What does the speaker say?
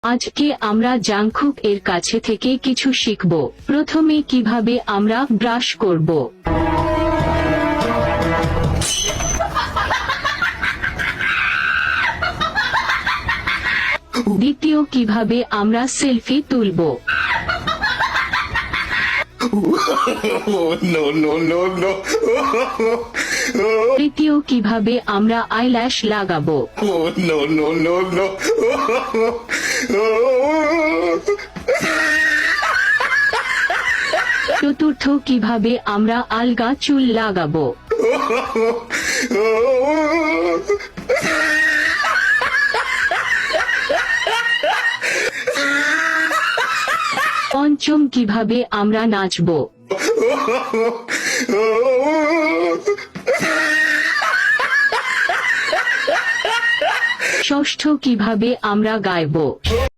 আজকে আমরা জাংকুক এর কাছে থেকে কিছু শিখব। প্রথমে কিভাবে আমরা ব্রাশ করব। দ্বিতীয় কিভাবে আমরা সেলফি তুলব। No, no, no, no. তৃতীয় কিভাবে আমরা আইল্যাশ লাগাবো। No, no, no, no. চতুর্থ কিভাবে আমরা আলগা চুল লাগাবো। পঞ্চম কিভাবে আমরা নাচবো। ষষ্ঠ কিভাবে আমরা গাইবো।